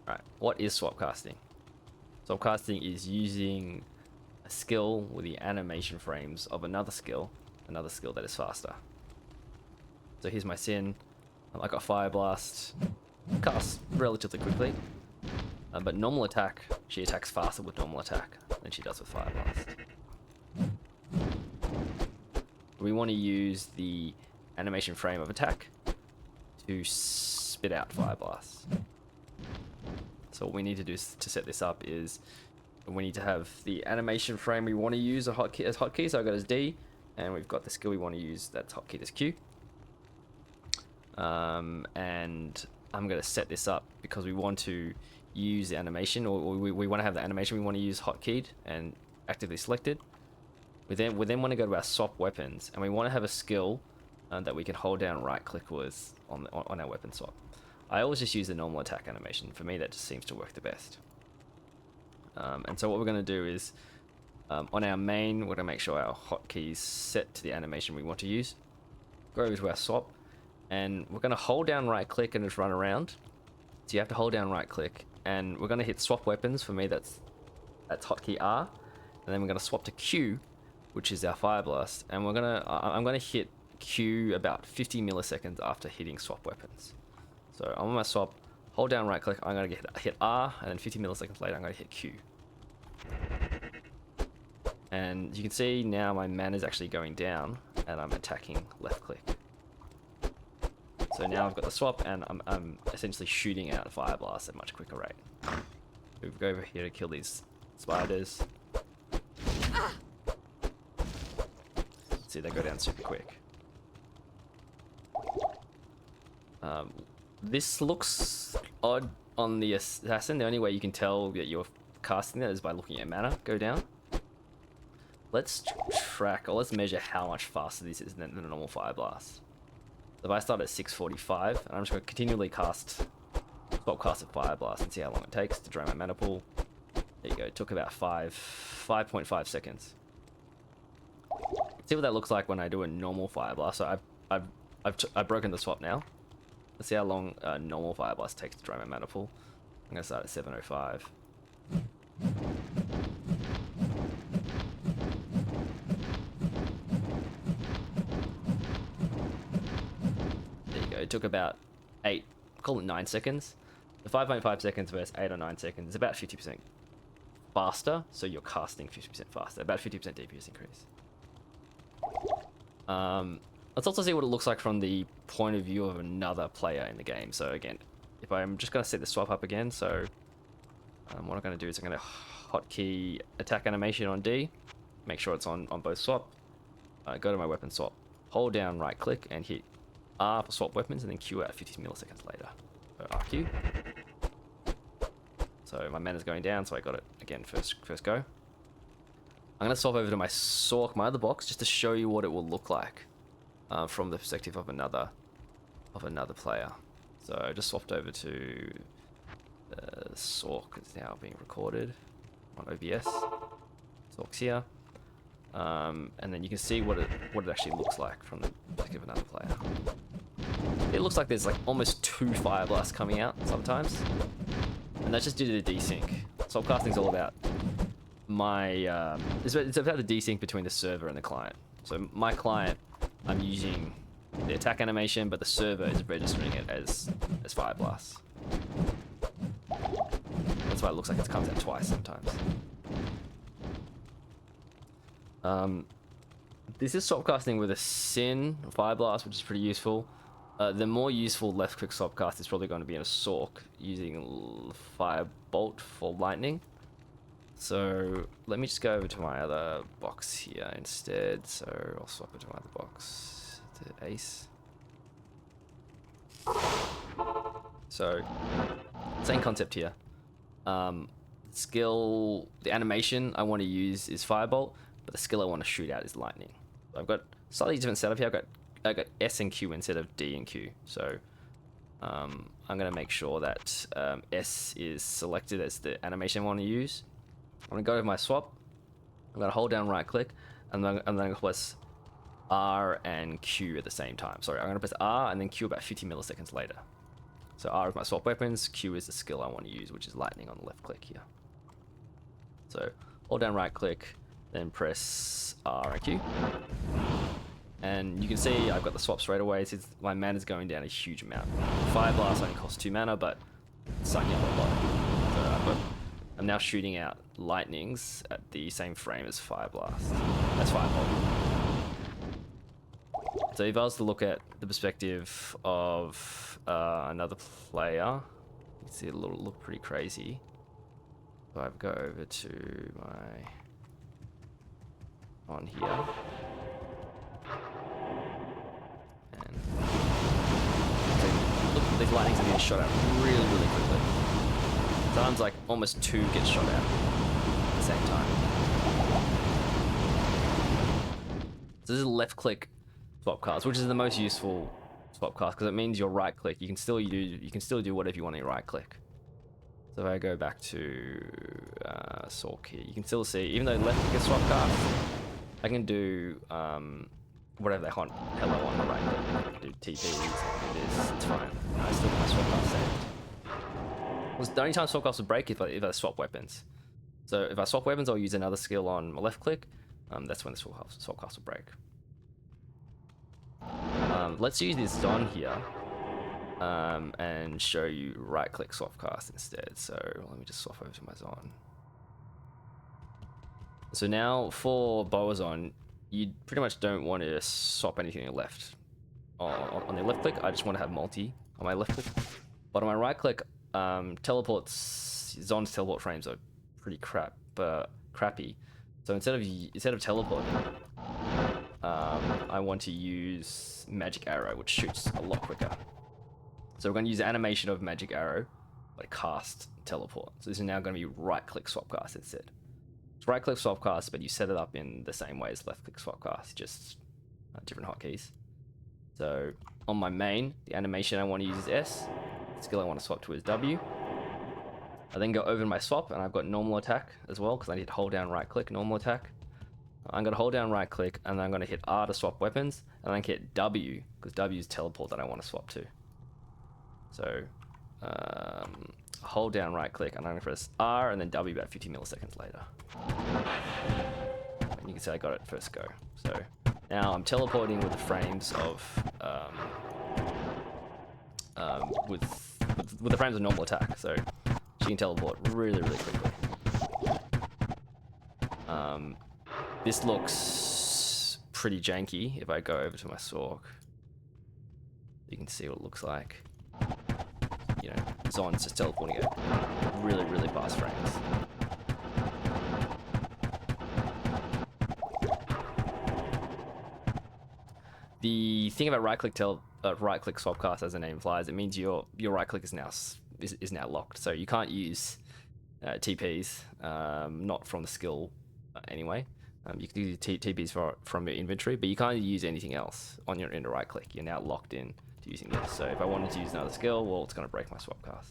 Alright, what is swapcasting? Swapcasting is using a skill with the animation frames of another skill that is faster. So here's my Sin. I got Fireblast, casts relatively quickly, but normal attack, she attacks faster with normal attack than she does with Fireblast. We want to use the animation frame of attack to spit out Fireblast. So what we need to do to set this up is we need to have the animation frame we want to use as hotkey. So I got as D, and we've got the skill we want to use that's hotkeyed as Q. And I'm going to set this up because we want to use the animation, or we want to have the animation we want to use hotkeyed and actively selected. We then want to go to our swap weapons, and we want to have a skill that we can hold down right click with on our weapon swap. I always just use the normal attack animation. For me, that just seems to work the best. And so what we're going to do is, on our main, we're going to make sure our hotkeys set to the animation we want to use. Go over to our swap, and we're going to hold down right click and just run around. So you have to hold down right click, and we're going to hit swap weapons. For me, that's hotkey R, and then we're going to swap to Q, which is our Fireblast, and I'm going to hit Q about 50 milliseconds after hitting swap weapons. So I'm on my swap, hold down right click, I'm going to hit R, and then 50 milliseconds later I'm going to hit Q. And you can see now my mana is actually going down, and I'm attacking left click. So now I've got the swap, and I'm essentially shooting out Fireblast at a much quicker rate. We go over here to kill these spiders. See, they go down super quick. This looks odd on the assassin. The only way you can tell that you're casting that is by looking at mana go down. Let's track, or let's measure how much faster this is than a normal Fireblast. So if I start at 645, and I'm just going to continually swap cast a Fireblast and see how long it takes to drain my mana pool. There you go, it took about 5.5 seconds. See what that looks like when I do a normal Fireblast. So I've broken the swap now. Let's see how long a normal Fireblast takes to drain my mana pool. I'm going to start at 705. There you go. It took about 9 seconds. The 5.5 seconds versus 8 or 9 seconds is about 50% faster. So you're casting 50% faster. About 50% DPS increase. Let's also see what it looks like from the point of view of another player in the game. So again, if I'm just going to set the swap up again, so what I'm going to do is I'm going to hotkey attack animation on D, make sure it's on both swap, go to my weapon swap, hold down right click and hit R for swap weapons, and then Q out 50 milliseconds later. So RQ. So my mana's going down, so I got it again first go. I'm going to swap over to my Sorc, my other box, just to show you what it will look like from the perspective of another player. So I just swapped over to Sorc. It's now being recorded on OBS. Sorc's here, and then you can see what it actually looks like from the perspective of another player. It looks like there's like almost 2 Fireblasts coming out sometimes, and that's just due to the desync. Swapcasting is all about it's about the desync between the server and the client. So my client, I'm using the attack animation, but the server is registering it as Fireblast. That's why it looks like it comes out twice sometimes. This is swapcasting with a Sin Fireblast, which is pretty useful. The more useful left click swapcast is probably going to be in a Sorc using Firebolt for lightning. So let me just go over to my other box here instead. So I'll swap it to my other box, to Ace. So same concept here. Skill, the animation I want to use is Firebolt, but the skill I want to shoot out is lightning. So I've got slightly different setup here. I got S and Q instead of D and Q. So I'm going to make sure that S is selected as the animation I want to use. I'm going to go with my swap. I'm going to hold down right click, and then I'm going to press R and Q at the same time. Sorry, I'm going to press R and then Q about 50 milliseconds later. So R is my swap weapons, Q is the skill I want to use, which is lightning on the left click here. So hold down right click, then press R and Q. And you can see I've got the swap straight away since my mana's going down a huge amount. Fireblast only costs 2 mana, but it's sucking up a lot. So I'm now shooting out lightnings at the same frame as Fireblast. That's Firebolt. So if I was to look at the perspective of another player, you can see it'll look pretty crazy. So I go over to my on here. And so look, these lightnings are being shot out really, really quickly. Sometimes like almost 2 get shot out at the same time. So this is left click swapcast, which is the most useful swapcast because it means your right click. You can still do whatever you want on your right click. So if I go back to Sorc here, you can still see, even though left click is swapcast, I can do whatever the hell I want on the right click. I can do TPs, I can do this, it's fine. I still got my swapcast saved. Well, the only time swapcast will break if I swap weapons. So if I swap weapons, I'll use another skill on my left click. That's when the swapcast will break. Let's use this Zon here and show you right click swapcast instead. So let me just swap over to my Zon. So now for Boazon, you pretty much don't want to swap anything on your left. On the left click, I just want to have multi on my left click. But on my right click, Zon's teleport frames are pretty crappy. So instead of teleporting, I want to use Magic Arrow, which shoots a lot quicker. So we're going to use the animation of Magic Arrow, like cast teleport. So this is now going to be right click swapcast instead. It's right click swapcast, but you set it up in the same way as left click swapcast, just different hotkeys. So on my main, the animation I want to use is S. The skill I want to swap to is W. I then go over to my swap, and I've got normal attack as well, because I need to hold down right click, normal attack. I'm going to hold down right click, and then I'm going to hit R to swap weapons, and then hit W, because W is teleport that I want to swap to. So hold down right click, and I'm going to press R and then W about 50 milliseconds later. And you can see I got it first go. So now I'm teleporting with the frames of with the frames of normal attack, so she can teleport really, really quickly. This looks pretty janky. If I go over to my Sorc, you can see what it looks like. You know, Zon's just teleporting at really, really fast frames. The thing about right click swapcast, as the name implies, it means your right click is now locked. So you can't use TPs, not from the skill anyway. You can use TPs from your inventory, but you can't use anything else in the right click. You're now locked in to using this. So if I wanted to use another skill, well, it's going to break my swapcast.